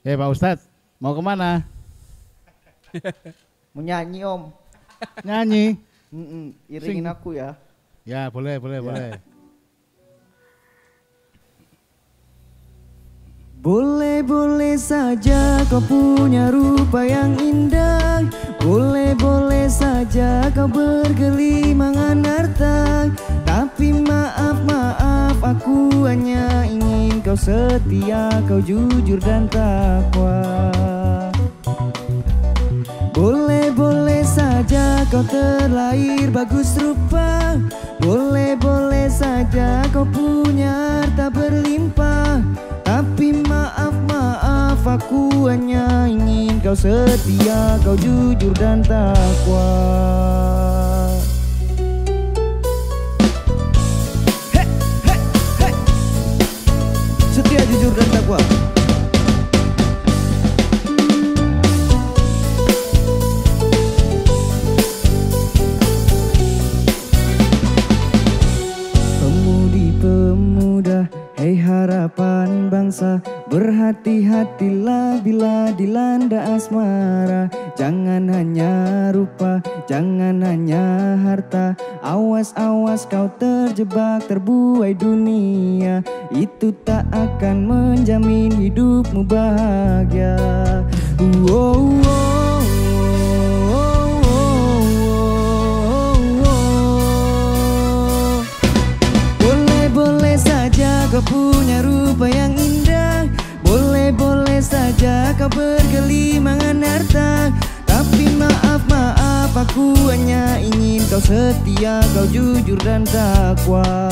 Pak Ustadz, mau kemana? Mau nyanyi Om. Nyanyi? Iringin Sing. aku ya. Ya boleh, boleh. Boleh-boleh saja kau punya rupa yang indah. Boleh-boleh saja kau bergelimangan harta. Tapi maaf aku hanya ingin kau setia, kau jujur dan takwa. Boleh-boleh saja kau terlahir bagus rupa. Boleh-boleh saja kau punya harta berlimpah. Tapi maaf aku hanya ingin kau setia, kau jujur dan takwa. Setia, jujur dan takwa. Pemuda, hei harapan bangsa, berhati-hatilah bila dilanda asmara. Jangan hanya rupa, jangan hanya harta. Awas-awas kau terjebak, terbuai dunia. Itu tak akan menjamin hidupmu bahagia. Boleh-boleh saja kau punya rupa yang indah. Boleh-boleh saja kau bergelimangan harta. Tapi maaf aku hanya ingin kau setia, kau jujur dan takwa.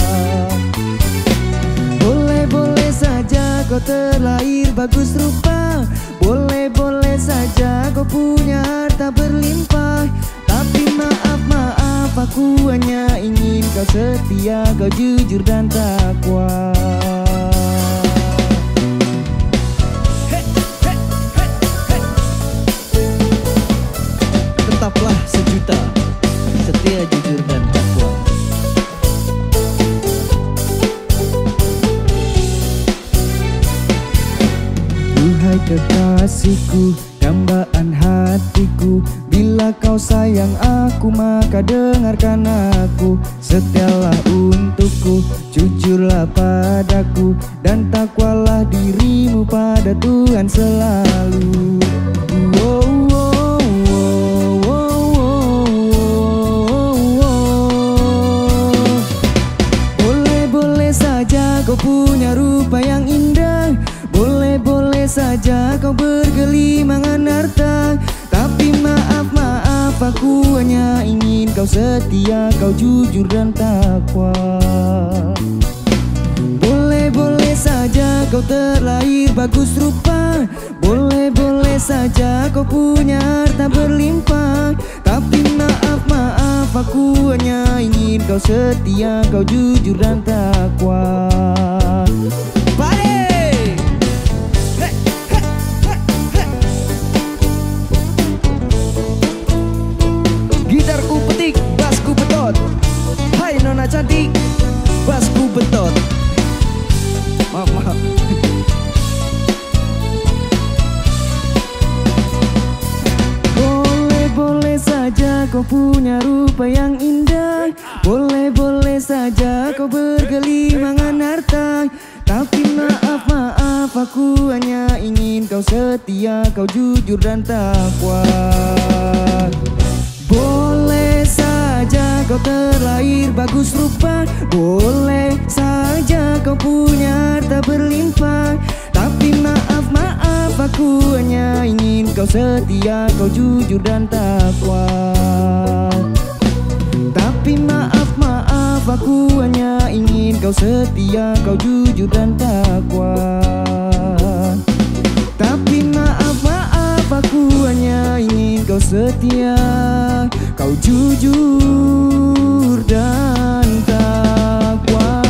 Boleh-boleh saja kau terlahir bagus rupa. Boleh-boleh saja kau punya harta berlimpah. Tapi maaf aku hanya ingin kau setia, kau jujur dan takwa. Tetaplah sejuta, setia, jujur dan takwa. Duhai kekasihku, dambaan hatiku, bila kau sayang aku maka dengarkan aku. Setialah untukku, jujurlah padaku, dan takwalah dirimu pada Tuhan selalu. Boleh-boleh saja kau punya rupa yang indah. Boleh-boleh saja kau bergelimangan harta. Tapi maaf aku hanya ingin kau setia, kau jujur dan takwa. Boleh-boleh saja kau terlahir bagus rupa. Boleh-boleh saja kau punya harta berlimpah. Tapi maaf aku hanya ingin kau setia, kau jujur dan takwa. Gitarku petik, basku betot. Hai nona cantik, basku betot. Maaf. Boleh-boleh saja kau punya rupa yang indah. Boleh-boleh saja kau bergelimangan harta. Tapi maaf aku hanya ingin kau setia, kau jujur dan takwa. Boleh saja kau terlahir bagus rupa. Boleh saja kau punya harta berlimpah. Tapi maaf aku hanya ingin kau setia, kau jujur dan takwa. Tapi maaf aku hanya ingin kau setia, kau jujur dan takwa. Tapi maaf aku hanya ingin kau setia, kau jujur dan takwa.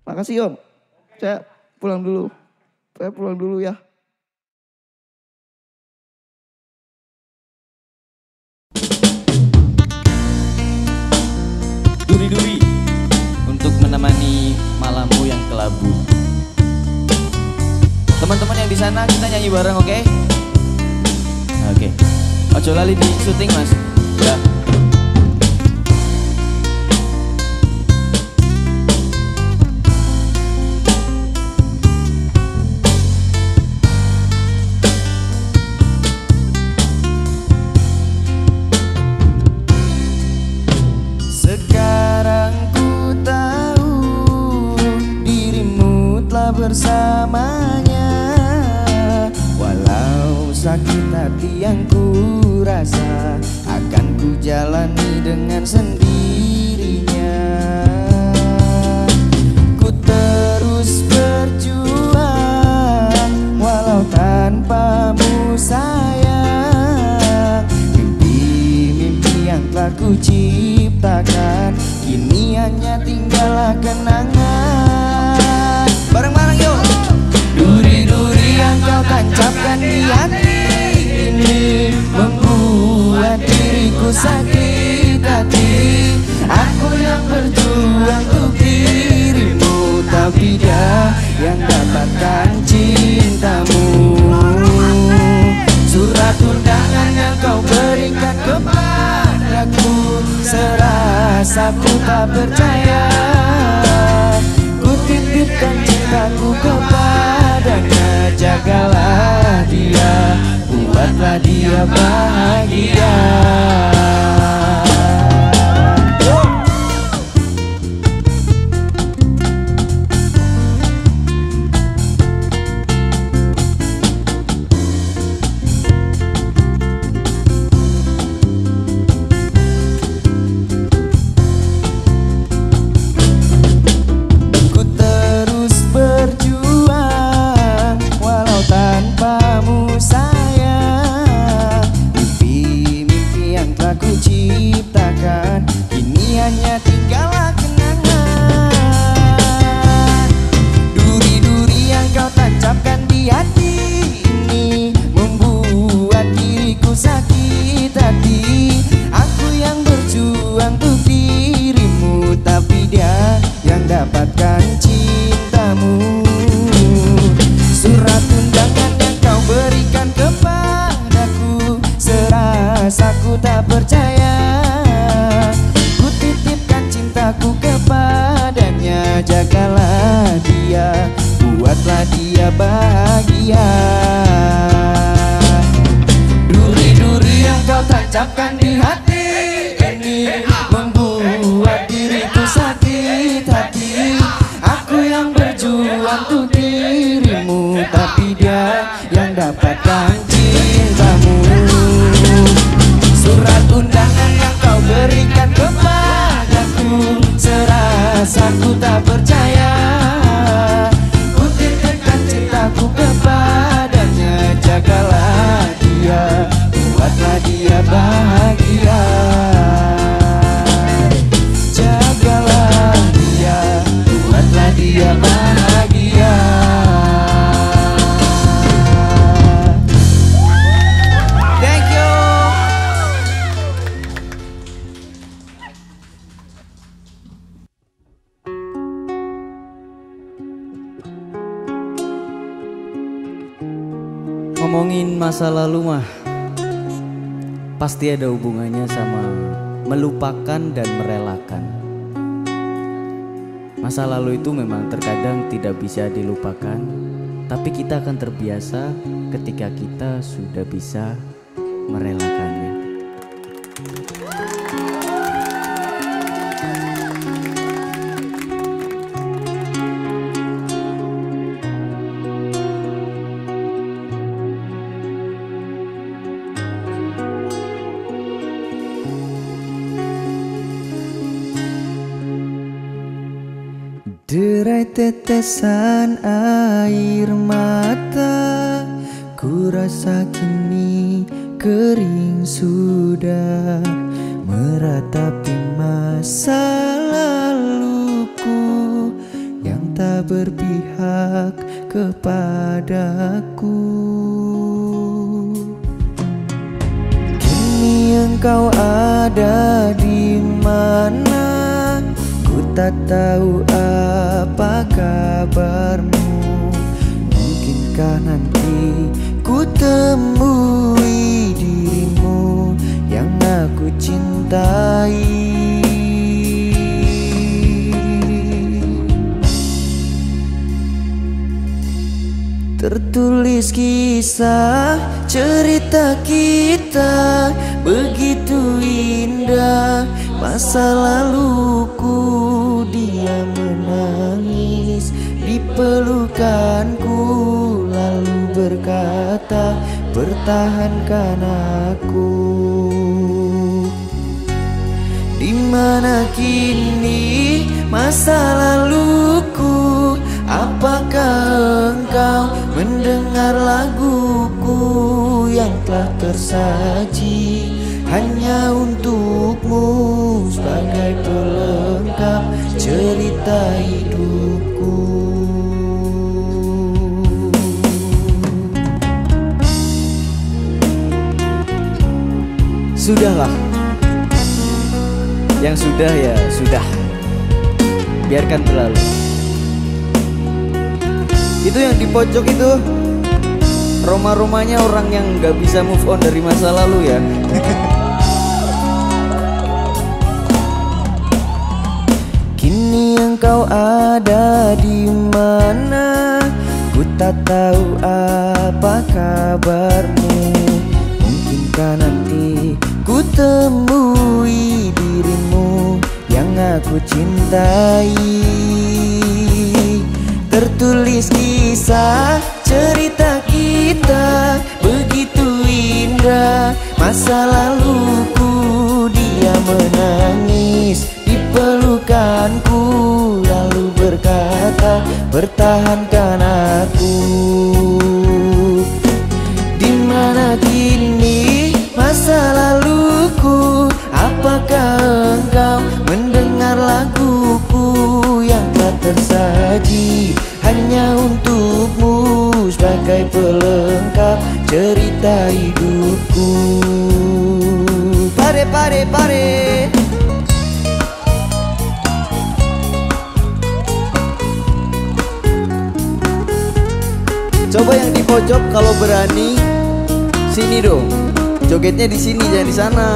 Makasih Om. Saya pulang dulu. Ya. Duri-duri untuk menemani Labu. Teman-teman yang di sana kita nyanyi bareng, oke? Oke. Ojo lali di syuting mas. Ya. Sekarang ku tahu dirimu telah bersamanya, walau sakit hati yang ku rasa akan ku jalani dengan sendirinya. Ku terus berjuang walau tanpamu sayang. Mimpi-mimpi yang telah ku ciptakan kini hanya tinggallah kenangan. Bareng-bareng yuk. Duri-duri yang kau tancapkan di hati ini membuat diriku sakit hati. Aku yang berjuang untuk dirimu, tapi dia yang dapatkan cintamu. Surat undangan yang kau berikan kepadaku, serasa ku tak percaya. Ku titipkan cintaku kepadanya, jagalah dia, buatlah dia bahagia. Hanya tinggallah kenangan. Duri-duri yang kau tancapkan di hati ini membuat diriku sakit hati. Aku yang berjuang untuk dirimu, tapi dia yang dapatkan cintamu. Surat undangan yang kau berikan kepadaku, serasa ku tak percaya. Aku kepadanya, jagalah dia, buatlah dia bahagia. Duri-duri yang kau tancapkan di hati ini membuat diriku sakit hati. Aku yang berjuang untuk dirimu, tapi dia yang dapatkan cintamu. Surat undangan yang kau berikan kepadaku, serasa ku tak percaya. Ku titipkan cintaku kepadanya, jagalah dia, buatlah dia bahagia. Jagalah dia, buatlah dia bahagia. Thank you. Ngomongin masa lalu mah pasti ada hubungannya sama melupakan dan merelakan. Masa lalu itu memang terkadang tidak bisa dilupakan, tapi kita akan terbiasa ketika kita sudah bisa merelakannya. Derai tetesan air mata, ku rasa kini kering sudah, meratapi masa laluku yang tak berpihak kepadaku. Kini engkau ada di mana? Ku tak tahu apa kabarmu. Mungkinkah nanti ku temui dirimu yang aku cintai. Tertulis kisah cerita kita begitu indah. Masa laluku dia menangis di pelukanku, lalu berkata pertahankan aku. Dimana kini masa laluku? Apakah engkau mendengar laguku yang telah tersaji hanya untukmu sebagai pelengkap cerita hidupku? Sudahlah, yang sudah ya sudah, biarkan berlalu. Itu yang di pojok itu Roma-romanya orang yang gak bisa move on dari masa lalu ya. Kini engkau ada di mana? Ku tak tahu apa kabarmu. Mungkinkah nanti ku temui dirimu yang aku cintai. Tertulis kisah cerita kita begitu indah. Masa laluku dia menangis di pelukanku, lalu berkata pertahankan aku. Dimana kini masa laluku? Apakah engkau mendengar laguku yang telah tersaji hanya untukmu sebagai pelengkap cerita hidupku? Pare pare pare. Coba yang di pojok kalau berani sini dong. Jogetnya di sini jangan di sana.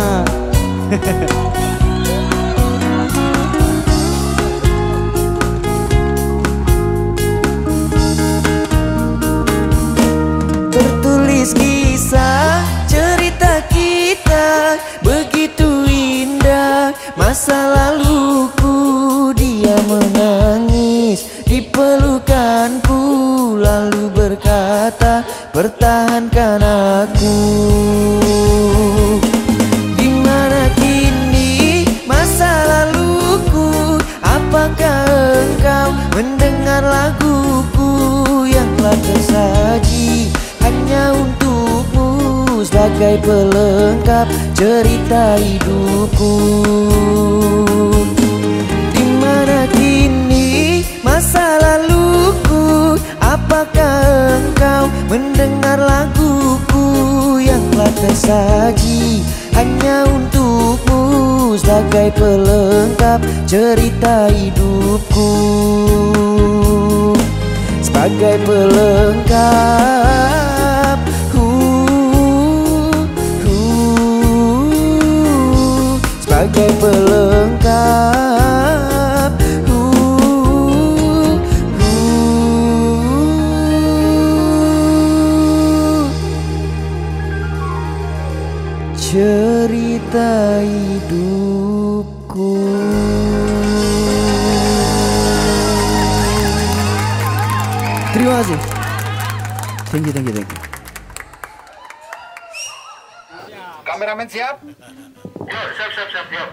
Tertulis kisah cerita kita begitu indah. Masa laluku dia menangis di pelukanku, lalu berkata pertahankan aku. Dimana kini masa laluku? Apakah engkau mendengar laguku yang telah tersaji hanya untukmu sebagai pelengkap cerita hidupku? Dimana kini masa laluku? Apakah engkau mendengar laguku yang telah tersaji hanya untukmu sebagai pelengkap cerita hidupku? Sebagai pelengkap sebagai pelengkap cerita hidupku. Terima kasih. Thank you. Kameramen siap? Yuk, siap, yuk.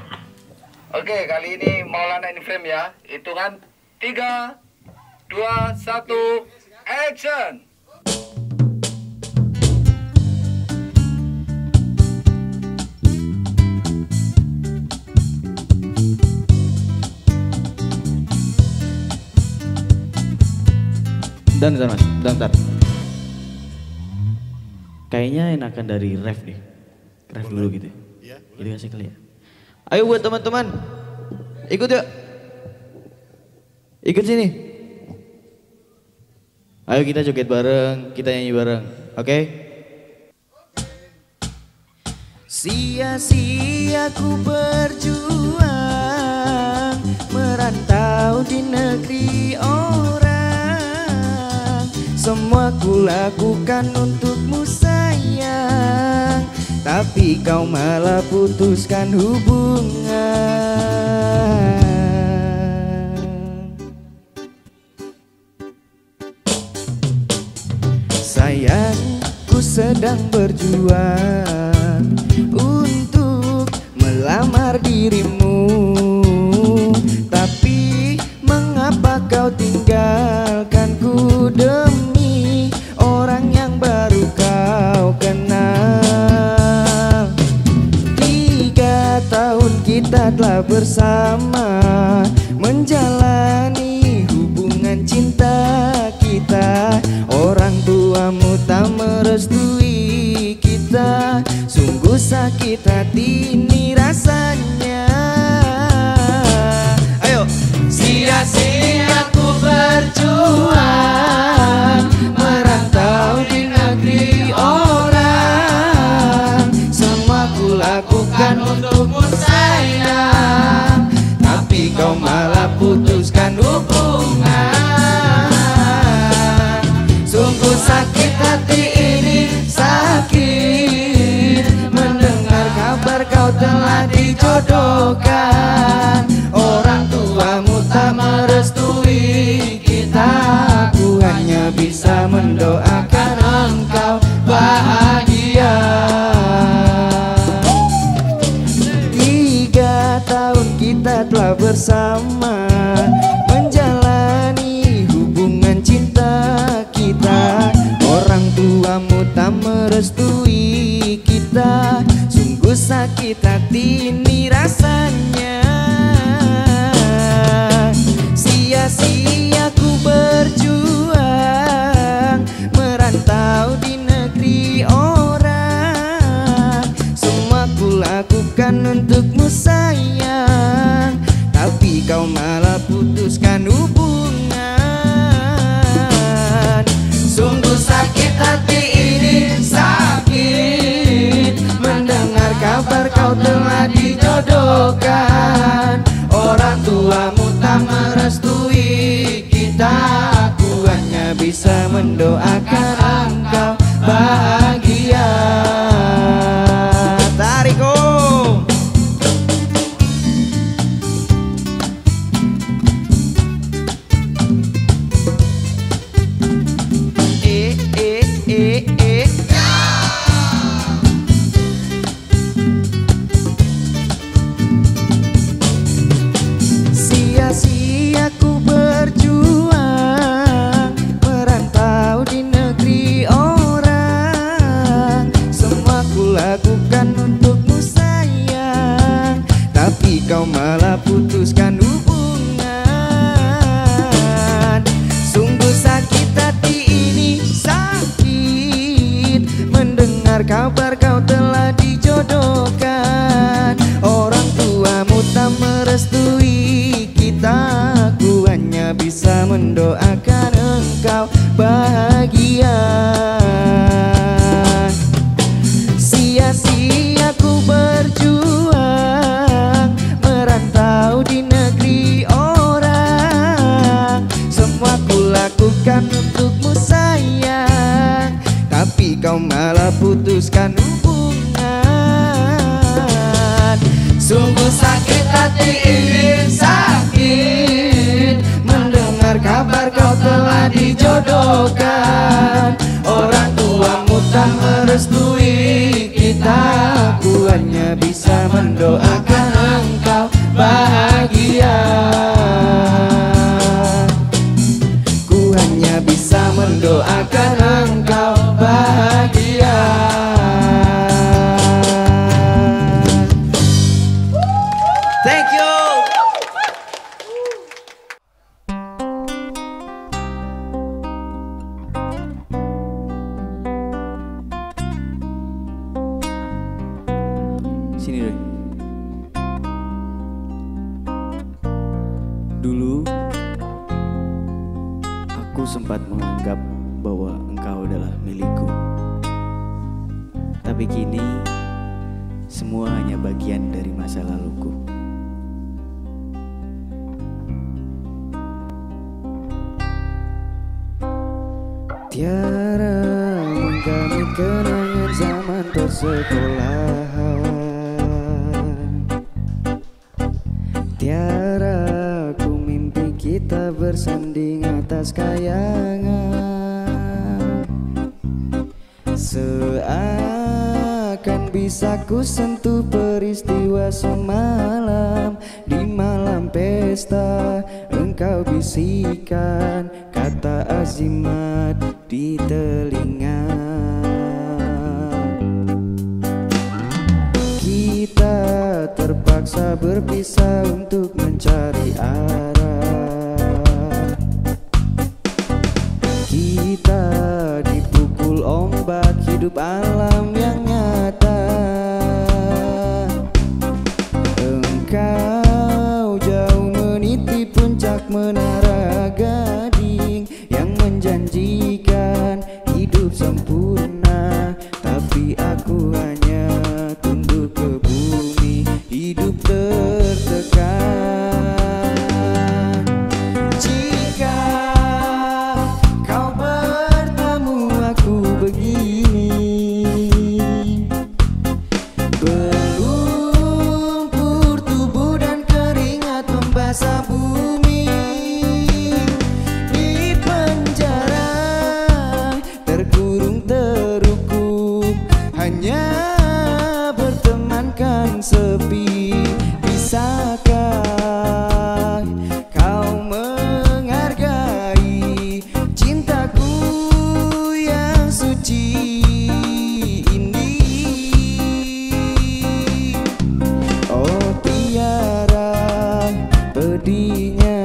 Oke, kali ini Maulana in frame ya. Hitungan 3, 2, 1, action! Dan mas, bentar. Kayaknya enakan dari ref nih. Ref dulu gitu. Iya. Jadi kasih kali ya. Ayo buat teman-teman, ikut yuk. Ikut sini. Ayo kita joget bareng, kita nyanyi bareng. Oke? Sia-sia ku berjuang merantau di negeri orang. Semua ku lakukan untukmu sayang, tapi kau malah putuskan hubungan. Sayang, ku sedang berjuang untuk melamar dirimu, tapi mengapa kau tinggalkanku demi orang yang baru kau kenal. 3 tahun kita telah bersama menjalani hubungan cinta kita. Orang tuamu tak merestui kita, sungguh sakit hati ini rasanya. Ayo, sia-sia ku berjuang merantau di negeri orang. Semua ku lakukan untukmu sayang, tapi kau malah putuskan hubungan. Sungguh sakit hati ini, sakit mendengar kabar kau telah dijodohkan. Orang tuamu tak merestui kita, aku hanya bisa mendoakan engkau bahagia. 3 tahun kita telah bersama menjalani hubungan cinta kita. Orang tuamu tak merestui kita, sungguh sakit hati ini rasanya. Sia-sia ku berjuang merantau di negeri orang. Semua ku lakukan untukmu sayang, tapi kau malah putuskan hubungan. Sungguh sakit hati ini, sakit mendengar kabar kau telah dijodohkan. Orang tuamu tak merestui kita, aku hanya bisa mendoakan engkau bahagia. Tarik om. Sia-sia ku berjuang merantau di negeri orang. Semua ku lakukan untukmu sayang, tapi kau malah putuskan hubungan. Sungguh sakit hati ini, sakit mendengar kabar kau telah dijodohkan. Orang tuamu tak merestui kita, aku hanya bisa mendoakan engkau bahagia. Sia-sia ku berjuang merantau di negeri orang. Semua ku lakukan untukmu sayang, tapi kau malah putuskan hubungan. Sungguh sakit hati ini, sakit mendengar kabar kau telah dijodohkan. Aku sempat menganggap bahwa engkau adalah milikku. Tapi kini semua hanya bagian dari masa laluku. Tiara menggamit kenangan zaman persekolahan. Tiara ku mimpi kita bersanding atas kayangan. Seakan bisa ku sentuh peristiwa semalam. Di malam pesta engkau bisikan kata azimat di telinga. Kita terpaksa berpisah untuk mencari arah. Kita dipukul ombak hidup alam yang nyata. Engkau jauh meniti puncak menara gading yang menjanjikan hidup sempurna, tapi aku hanya tunduk ke bumi, hidup tertekan. Jika kau bertemu aku begini, berlumpur tubuh dan keringat membasah bumi. Di penjara terkurung terukup, hanya bertemankan sepi. Bisakah kau menghargai cintaku yang suci ini? Oh tiara pedihnya,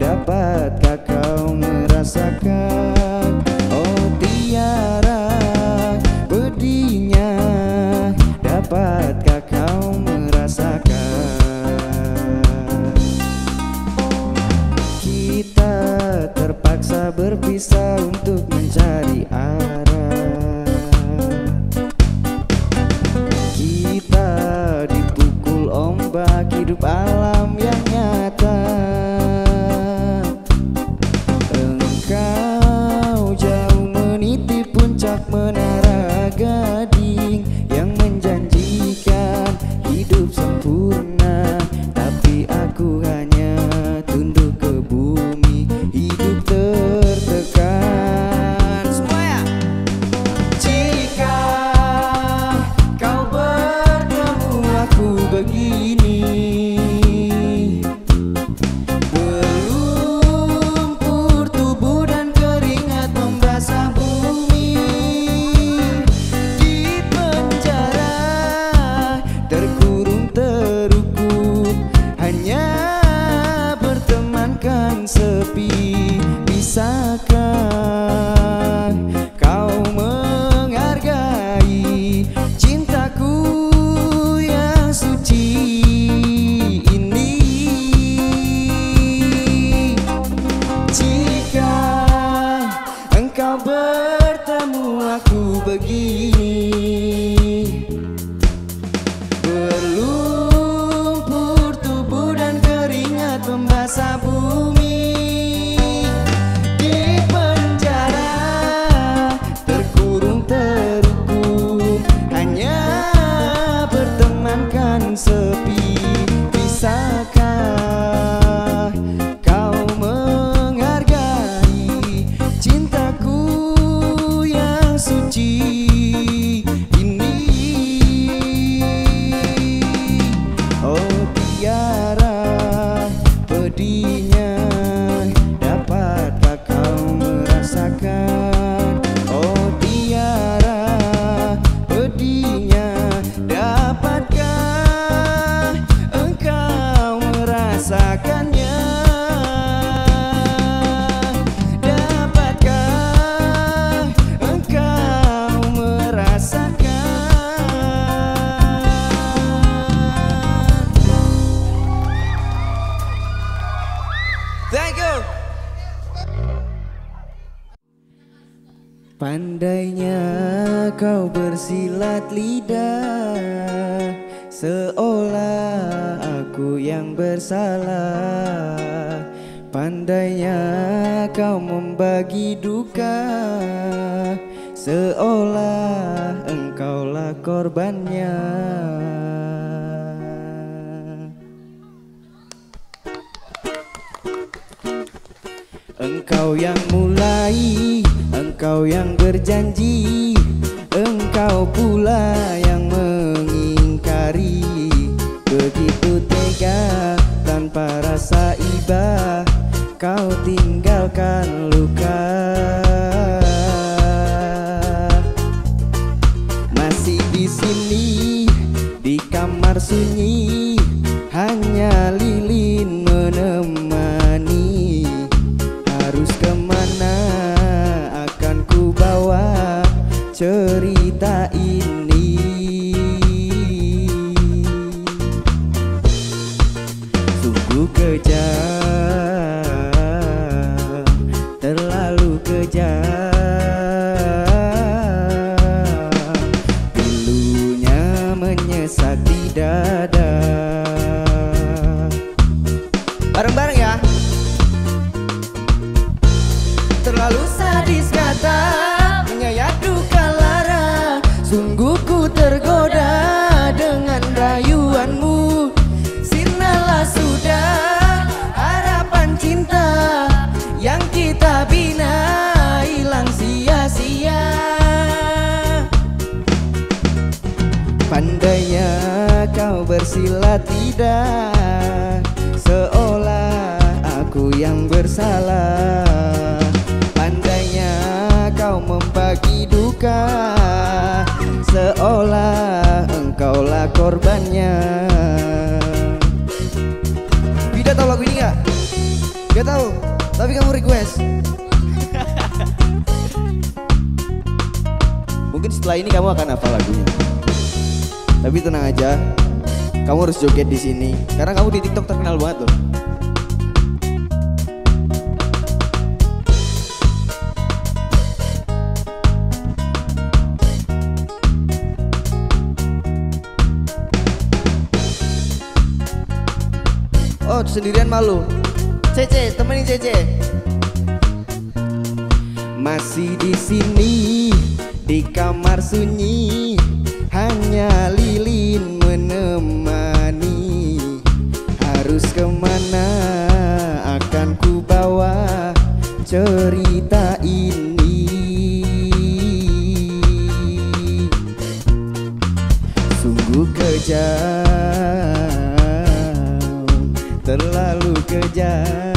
dapatkah kau merasakan? Oh tiara pedihnya, dapatkah kau merasakan? Kita terpaksa berpisah untuk mencari arah. Kita dipukul ombak hidup alam yang nyata. Engkau jauh meniti puncak menara gading yang menjanjikan hidup sempurna, tapi aku hanya tunduk ke bumi, hidup tertekan. Semuanya. Jika kau bertemu aku begini, berlumpur tubuh dan keringat membasah bumi. Di penjara terkurung terukup, hanya bertemankan sepi. Bisakah kau menghargai cintaku yang suci ini? Jika engkau bertemu aku begini, berlumpur tubuh dan keringat membasah bumi. Di penjara terkurung terukup, hanya bertemankan sepi. Bisakah kau menghargai cintaku yang suci ini? Oh tiara pedihnya, dapatkah kau merasakan? Oh tiara pedihnya, dapatkah engkau merasakannya? Dapatkah engkau merasakan? Thank you. Pandainya kau bersilat lidah, seolah aku yang bersalah. Pandainya kau membagi duka, seolah engkaulah korbannya. Engkau yang mulai, engkau yang berjanji, engkau pula yang mengingkari. Begitu tega tanpa rasa iba, kau tinggalkan luka. Masih di sini, di kamar sunyi, hanya lilin menemani. Harus kemana akan ku bawa cerita ini? Sungguh kejam, terlalu kejam. Pilunya menyesat di dada. Bareng-bareng ya. Terlalu sadis kata, menyayat duka lara. Sungguh ku tergoda dengan rayuanmu. Sirnalah sudah harapan cinta yang kita bina, hilang sia-sia. Pandainya kau bersilat lidah, seolah aku yang bersalah. Pandainya kau membagi duka, seolah engkaulah korbannya. Vida tahu lagu ini gak? Gak tahu, tapi kamu request. Mungkin setelah ini kamu akan hafal lagunya. Tapi tenang aja, kamu harus joget di sini karena kamu di TikTok terkenal banget loh. Oh, sendirian malu. Cece, temenin Cece. Masih di sini, di kamar sunyi, hanya lilin menemani. Harus kemana akan ku bawa cerita ini? Sungguh kejam, terlalu kejam.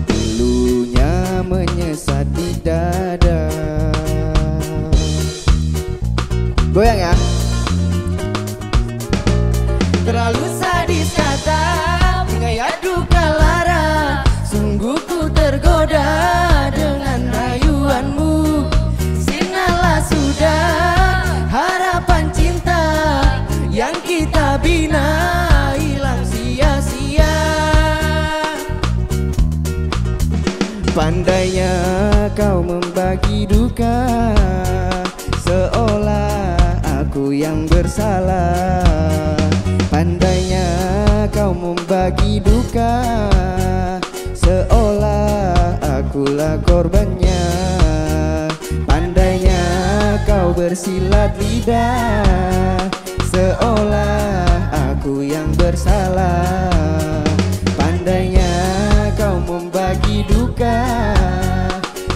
Pilunya menyesat di dada. Goyang ya. Terlalu sadis kata, menyayat duka lara. Sungguh ku tergoda dengan rayuanmu. Sirnalah sudah harapan cinta yang kita bina, hilang sia-sia. Pandainya kau membagi duka, seolah aku yang bersalah. Pandainya kau membagi duka, seolah akulah korbannya. Pandainya kau bersilat lidah, seolah aku yang bersalah. Pandainya kau membagi duka,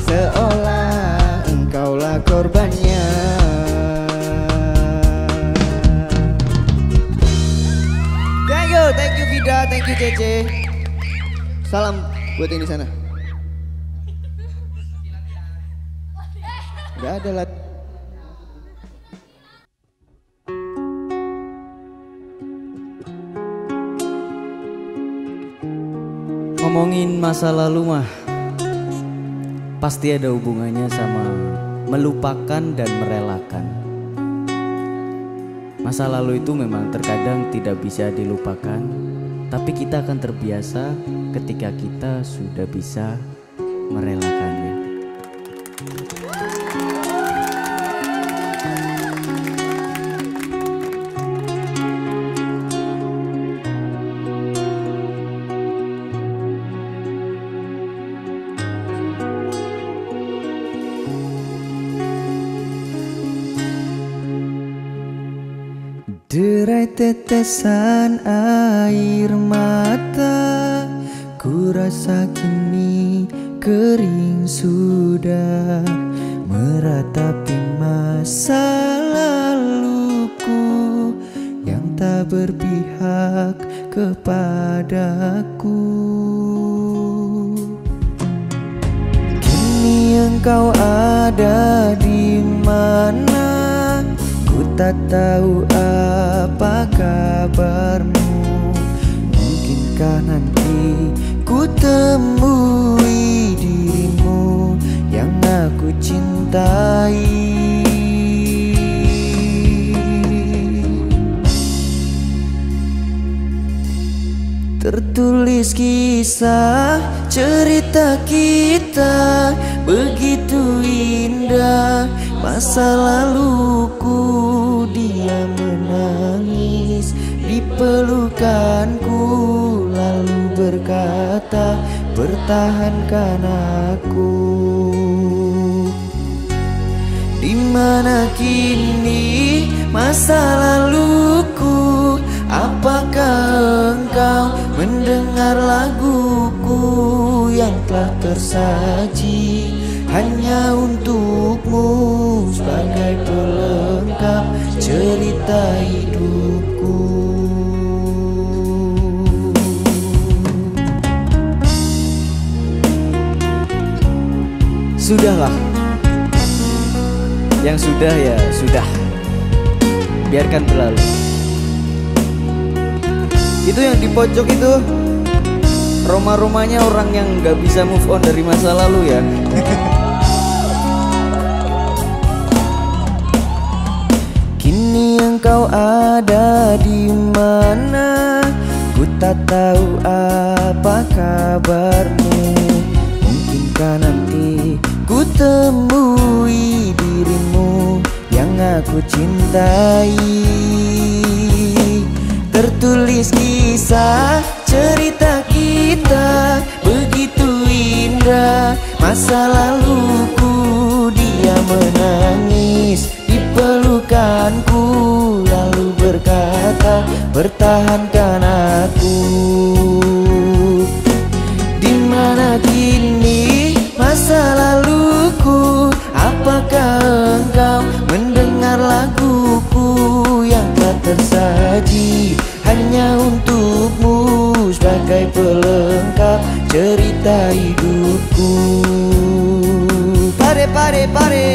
seolah engkaulah korbannya. Thank you Vida, thank you Cece. Salam buat yang di sana. Gak ada lah. Ngomongin masa lalu mah pasti ada hubungannya sama melupakan dan merelakan. Masa lalu itu memang terkadang tidak bisa dilupakan, tapi kita akan terbiasa ketika kita sudah bisa merelakannya. Derai tetesan air mata, ku rasa kini kering sudah, meratapi masa laluku yang tak berpihak kepadaku. Kini engkau ada di mana? Ku tak tahu apa kabarmu. Mungkinkah nanti ku temui dirimu yang aku cintai. Tertulis kisah cerita kita begitu indah. Masa laluku dia menangis di pelukanku, lalu berkata pertahankan aku. Di mana kini masa laluku? Apakah engkau mendengar laguku yang telah tersaji hanya untukmu sebagai pelengkap cerita hidupku? Sudahlah, yang sudah ya sudah, biarkan berlalu. Itu yang di pojok itu Roma-romanya orang yang gak bisa move on dari masa lalu ya. Kini engkau ada di mana? Ku tak tahu apa kabarmu. Mungkinkah nanti ku temui dirimu yang aku cintai. Tertulis kisah cerita kita begitu indah. Masa laluku dia menangis di pelukanku, lalu berkata pertahankan aku. Di mana kini masa laluku? Apakah engkau mendengar laguku yang telah tersaji hanya untukmu sebagai pelengkap cerita hidupku? Pare pare pare.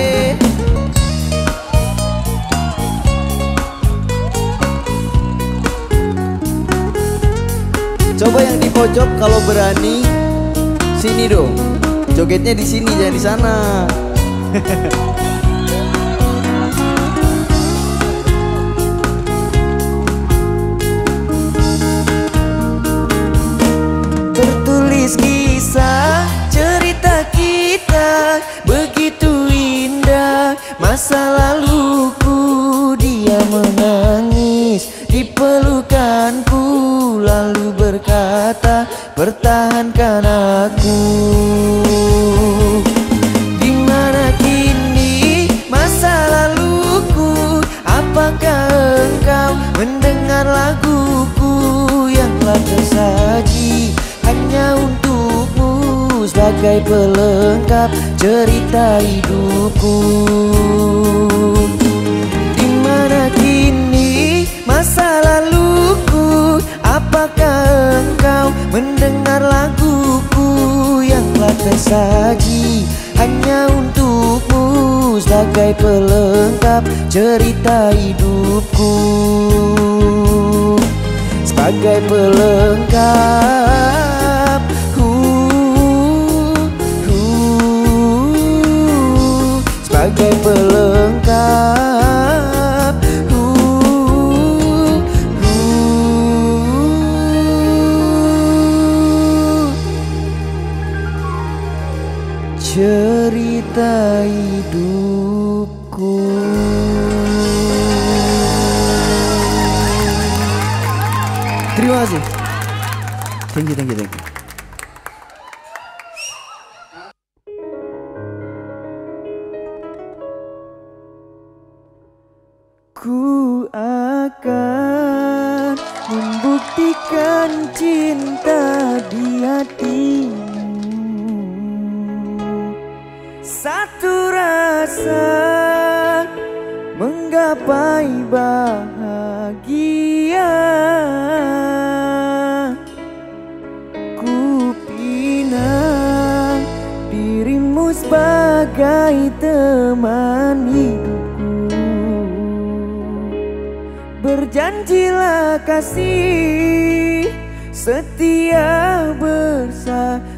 Coba yang di pojok kalau berani sini dong. Jogetnya di sini jangan di sana. Tertulis kisah cerita kita begitu indah. Masa laluku dia menangis di pelukanku, lalu berkata pertahankan aku. Di mana kini masa laluku? Apakah engkau mendengar laguku yang telah tersaji hanya untukmu sebagai pelengkap cerita hidupku? Di mana kini masa laluku? Apakah engkau mendengar laguku yang telah tersaji hanya untukmu sebagai pelengkap cerita hidupku? Sebagai pelengkap sebagai pelengkap cinta hidupku. Terima kasih. Thank you. Ku akan membuktikan cinta di hatimu. Satu rasa menggapai bahagia. Ku pinang dirimu sebagai teman hidupku. Berjanjilah kasih setia bersamaku.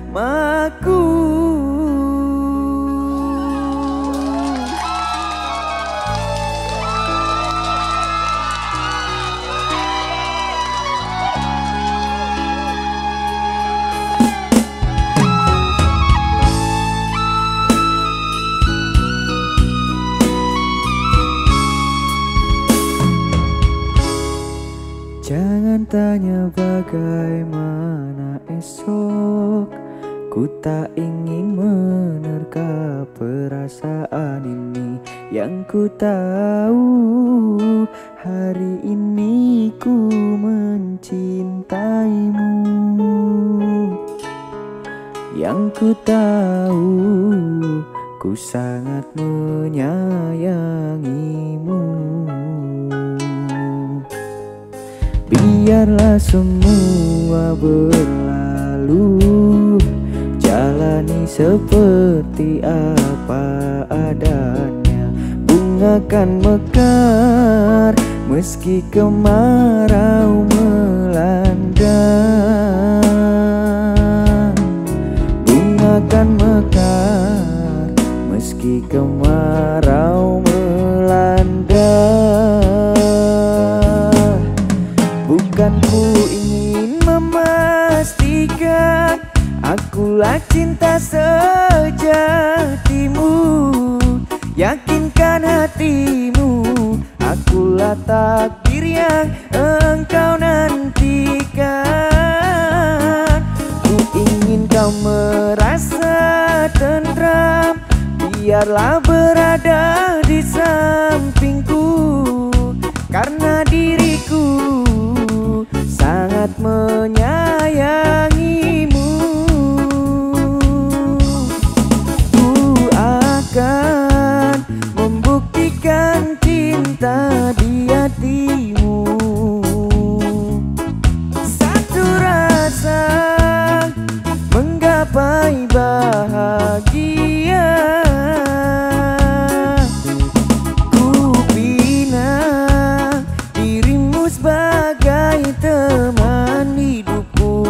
Jangan tanya bagaimana esok, ku tak ingin menerka perasaan ini. Yang ku tahu hari ini ku mencintaimu. Yang ku tahu ku sangat menyayangimu. Biarlah semua berlalu, jalani seperti apa adanya. Bunga kan mekar meski kemarau melanda. Bunga kan mekar meski kemarau melanda. Bukan ku ingin memastikan akulah cinta sejatimu. Yakinkan hatimu, akulah takdir yang engkau nantikan. Ku ingin kau merasa tentram, biarlah berada di sampingku. Karena diriku sangat menyayangimu. Ku akan membuktikan cinta di hatimu. Satu rasa menggapai bahagia. Ku bina dirimu sebagai teman hidupku.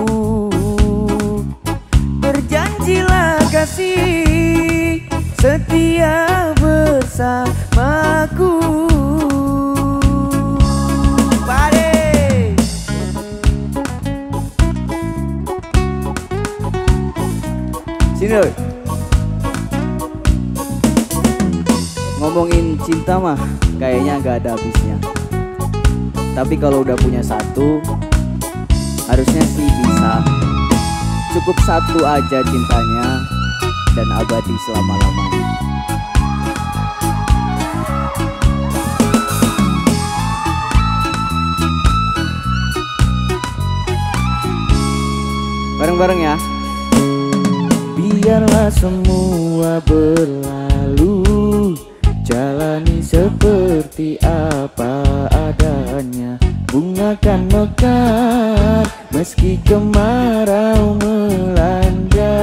Berjanjilah kasih setia bersamaku. Pade. Sini doi. Ngomongin cinta mah kayaknya gak ada habisnya. Tapi kalau udah punya satu, harusnya sih bisa. Cukup satu aja cintanya dan abadi selama-lamanya. Bareng-bareng ya. Biarlah semua berlalu, jalani seperti apa adanya. Bunga kan mekar meski kemarau melanda.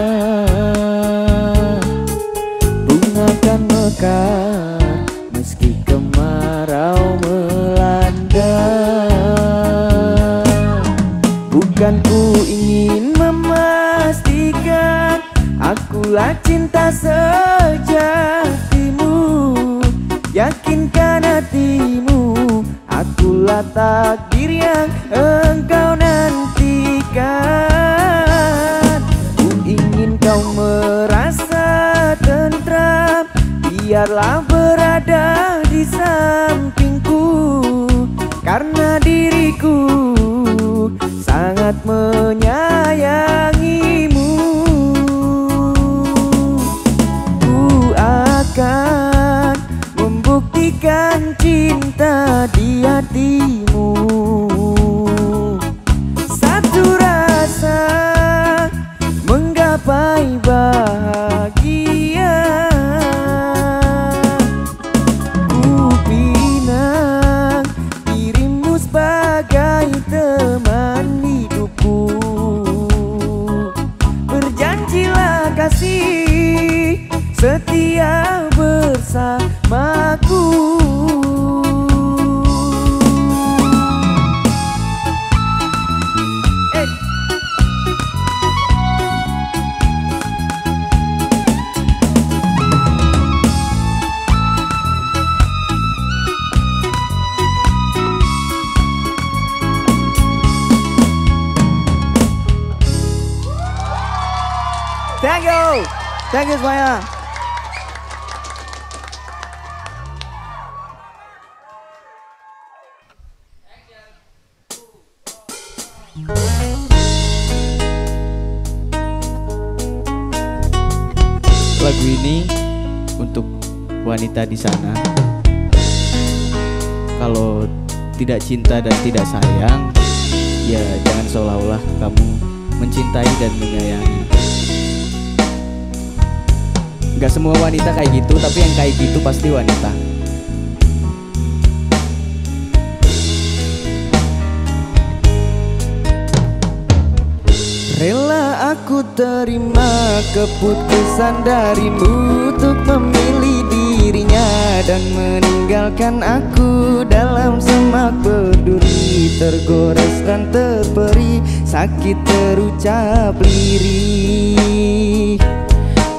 Bunga kan mekar meski kemarau melanda. Bukan ku ingin memastikan akulah cinta sejatimu. Yakinkan hatimu, akulah takdir yang engkau nantikan. Ku ingin kau merasa tentram, Thank you semuanya. Lagu ini untuk wanita di sana. Kalau tidak cinta dan tidak sayang, ya jangan seolah-olah kamu mencintai dan menyayangi. Gak semua wanita kayak gitu, tapi yang kayak gitu pasti wanita. Rela aku terima keputusan darimu untuk memilih dirinya dan meninggalkan aku dalam semak berduri, tergores dan terperi, sakit terucap lirih.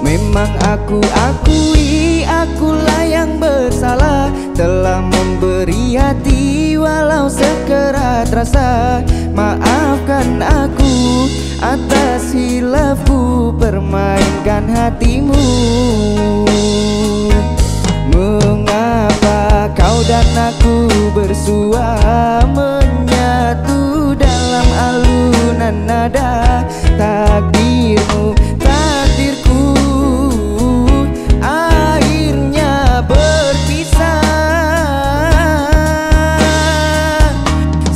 Memang aku akui akulah yang bersalah, telah memberi hati walau sekerat rasa. Maafkan aku atas hilafku permainkan hatimu. Mengapa kau dan aku bersua menyatu dalam alunan nada takdirmu, takdirku akhirnya berpisah.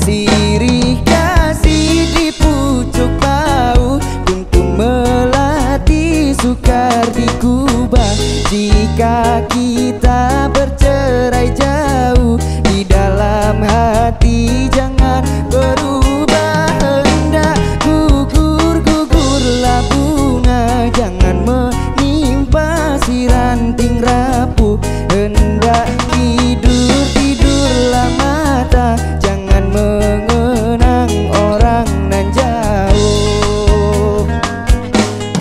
Sirih kasih di pucuk bau, kuntum melati sukar digubah. Jika kita bercerai jauh, di dalam hati jangan berubah. Hendak gugur-gugurlah bunga, jangan menimpa si ranting rapuh. Hendak tidur-tidurlah mata, jangan mengenang orang nan jauh.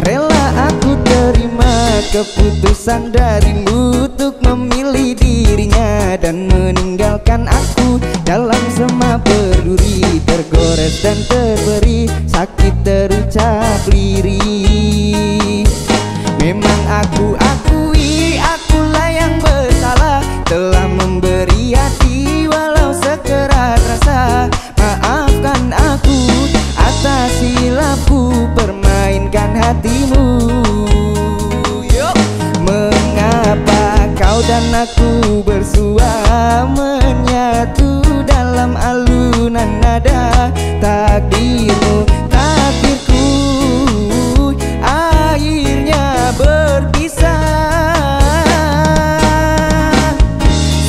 Rela aku terima keputusan darimu untuk memilih dirinya dan meninggalkan aku dalam semak berduri, tergores dan terberi, sakit terucap lirih. Memang aku akui akulah yang bersalah, telah memberi hati walau sekerat rasa. Maafkan aku atas hilafku permainkan hatimu. Mengapa kau dan aku bersua menyatu dalam alunan nada takdirmu, takdirku akhirnya berpisah.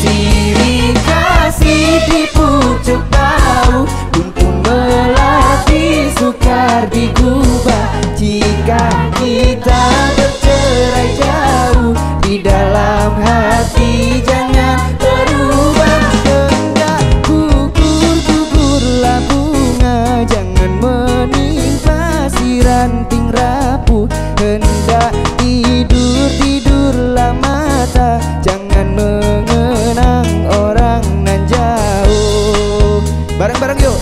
Sirih kasih di pucuk bau, kuntum melati sukar digubah. Jika kita bercerai jauh, di dalam hati jangan berubah. Hendak gugur-gugurlah bunga, jangan menimpa si ranting rapuh. Hendak tidur-tidurlah mata, jangan mengenang orang nan jauh. Bareng-bareng yuk.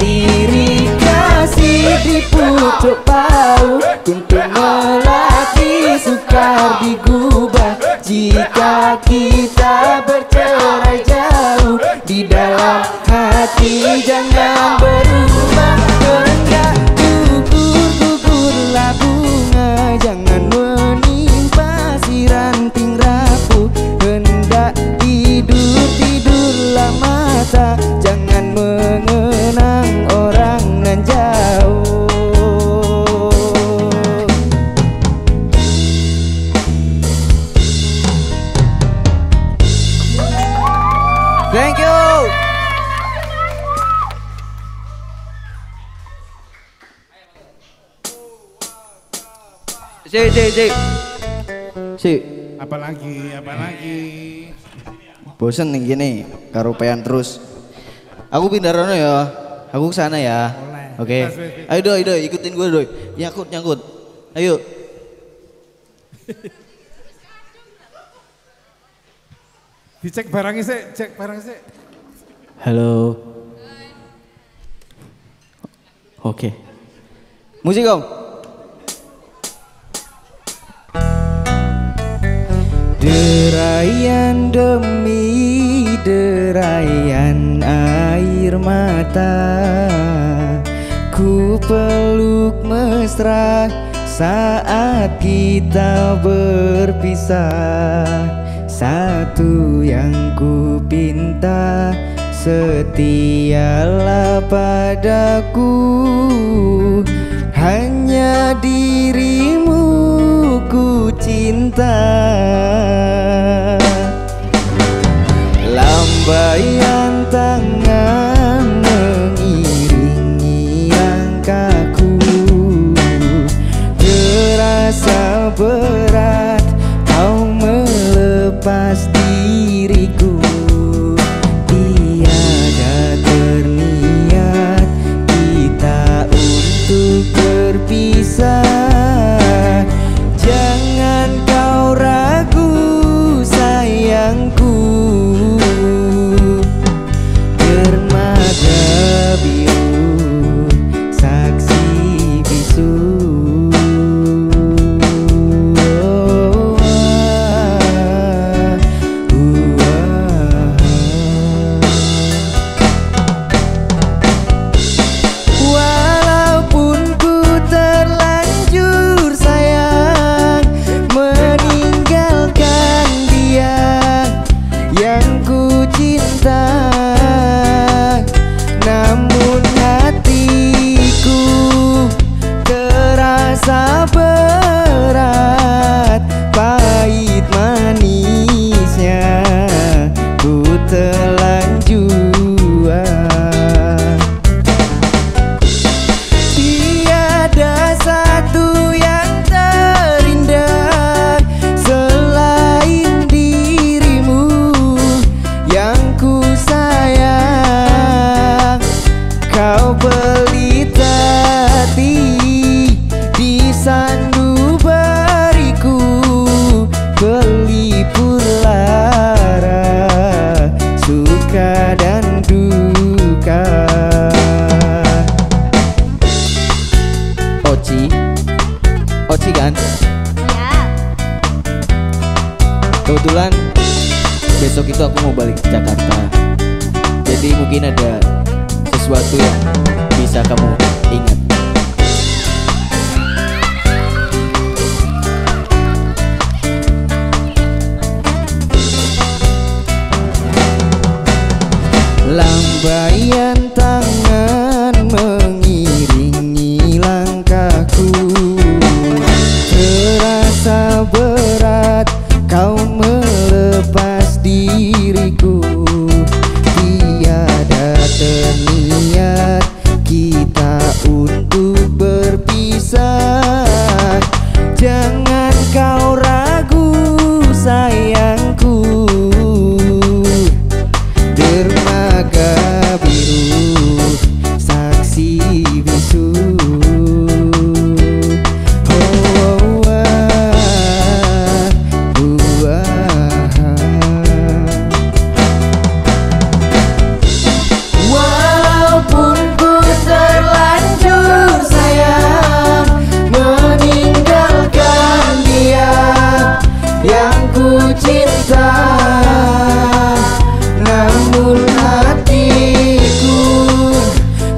Sirih kasih di pucuk bau, kuntum melati sukar digubah. Jika kita bercerai jauh, di dalam hati jangan berubah. Hendak gugur-gugurlah bunga, jangan menimpa si ranting rapuh. Hendak tidur-tidurlah mata, jangan mengenang orang nan jauh. Thank you. Si. Apalagi. Bosen nih gini, karupean terus. Aku pindah rono ya. Aku kesana ya. Oke. Ayo doi, ikutin gue doi. Nyangkut. Ayo. Dicek barangnya sih, cek barangnya sih. Halo. Oke. Musik om. Lambaian demi derayan air mata, ku peluk mesra saat kita berpisah. Satu yang ku pinta, setialah padaku, hanya dirimu ku cinta. Lambaian tangan mengiringi langkahku, terasa berat kau melepas diriku. Tiada terniat kita untuk berpisah. Jangan kau ragu sayangku, dermaga biru saksi bisu. Walaupun ku terlanjur sayang meninggalkan dia yang ku cinta, namun hatiku terasa berat, pahit manisnya ku telan jua. Tiada satu yang terindah selain dirimu yang ku sayang. Kau pelita hati di sanubariku, pelipur lara suka dan duka. Oci kan? Ya. Kebetulan besok itu aku mau balik ke Jakarta, jadi mungkin ada sesuatu yang bisa kamu ingat. Lambaian tangan mengiringi langkahku, terasa berat kau melepas diriku. Tiada terniat kita untuk berpisah. Jangan kau ragu sayangku, dermaga biru saksi bisu. Walaupun ku terlanjur sayang meninggalkan dia yang ku cinta, namun hatiku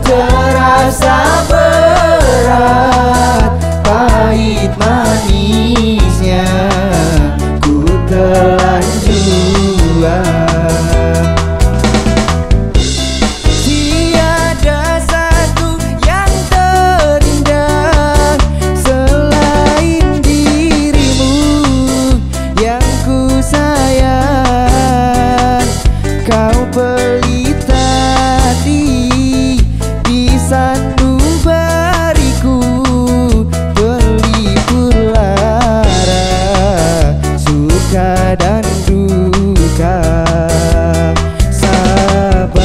terasa berat, pahit manisnya ku telan jua. Tiada satu yang terindah selain dirimu yang ku sayang. Kau pelita hati di sanubariku, pelipur lara suka dan duka. Sabarlah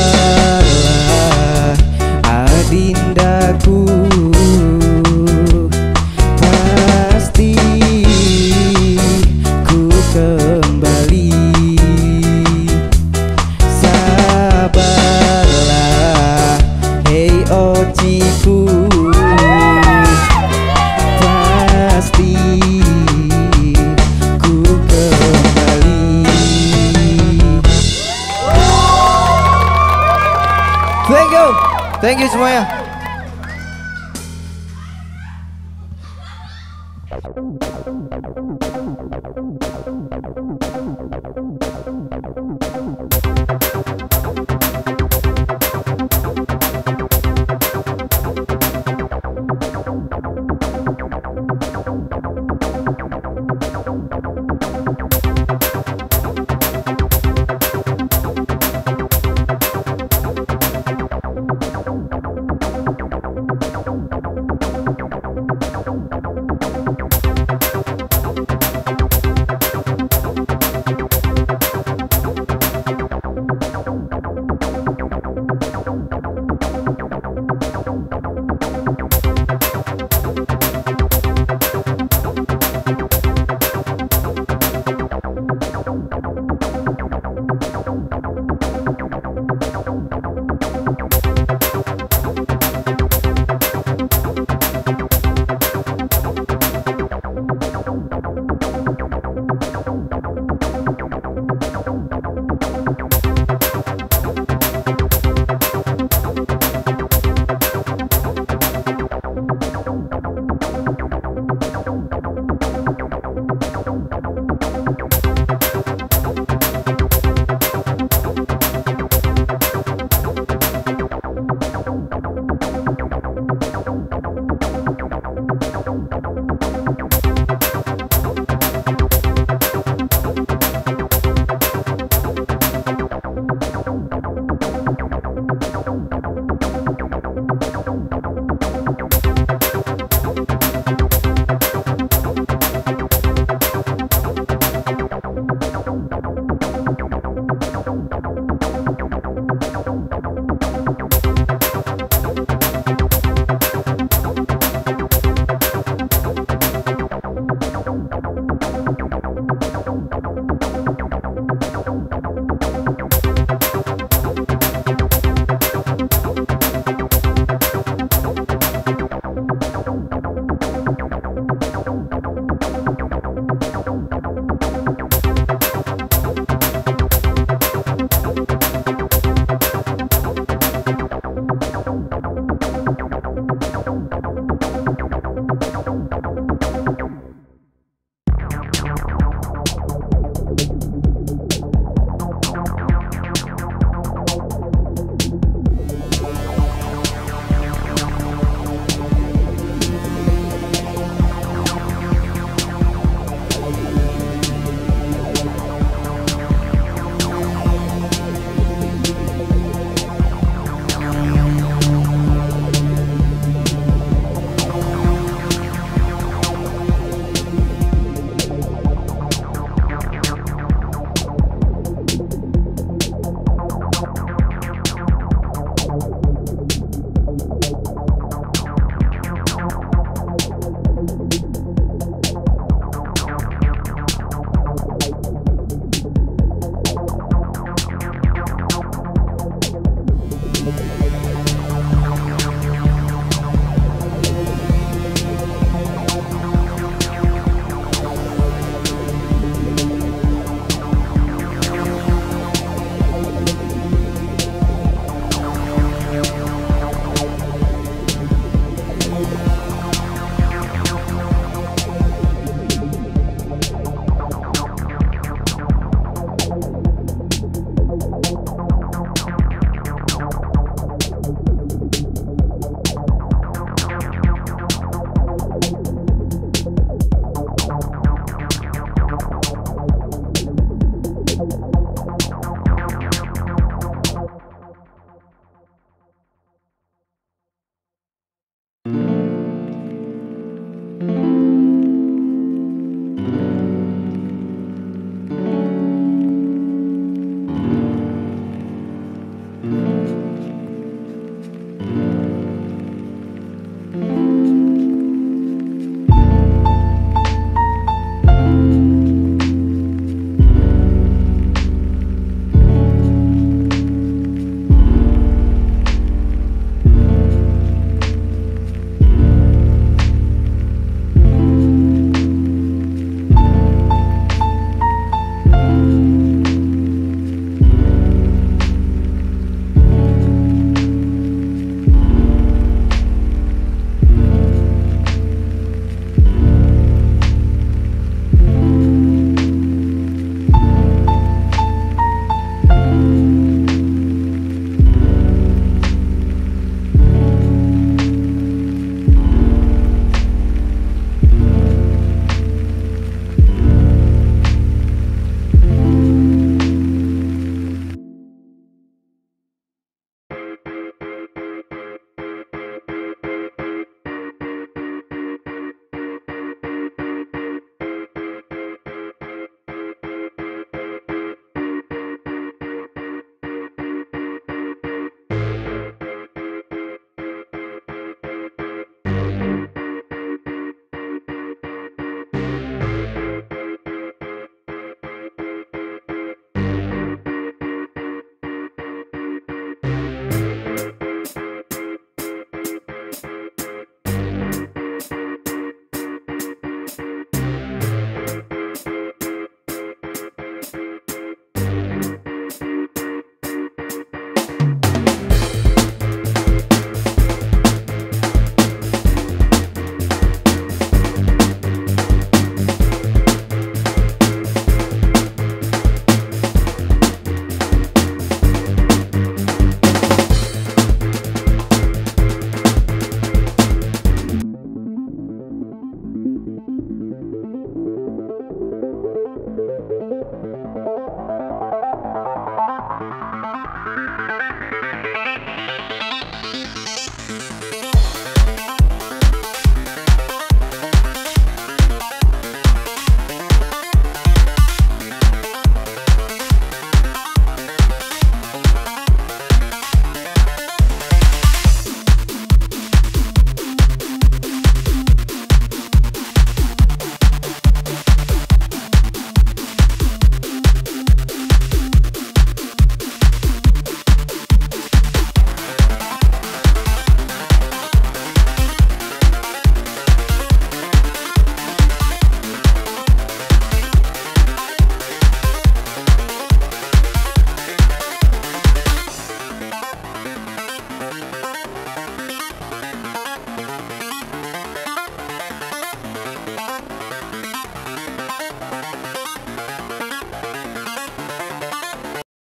adindaku, pasti ku kembali. Sabarlah hei ociku, pasti ku kembali.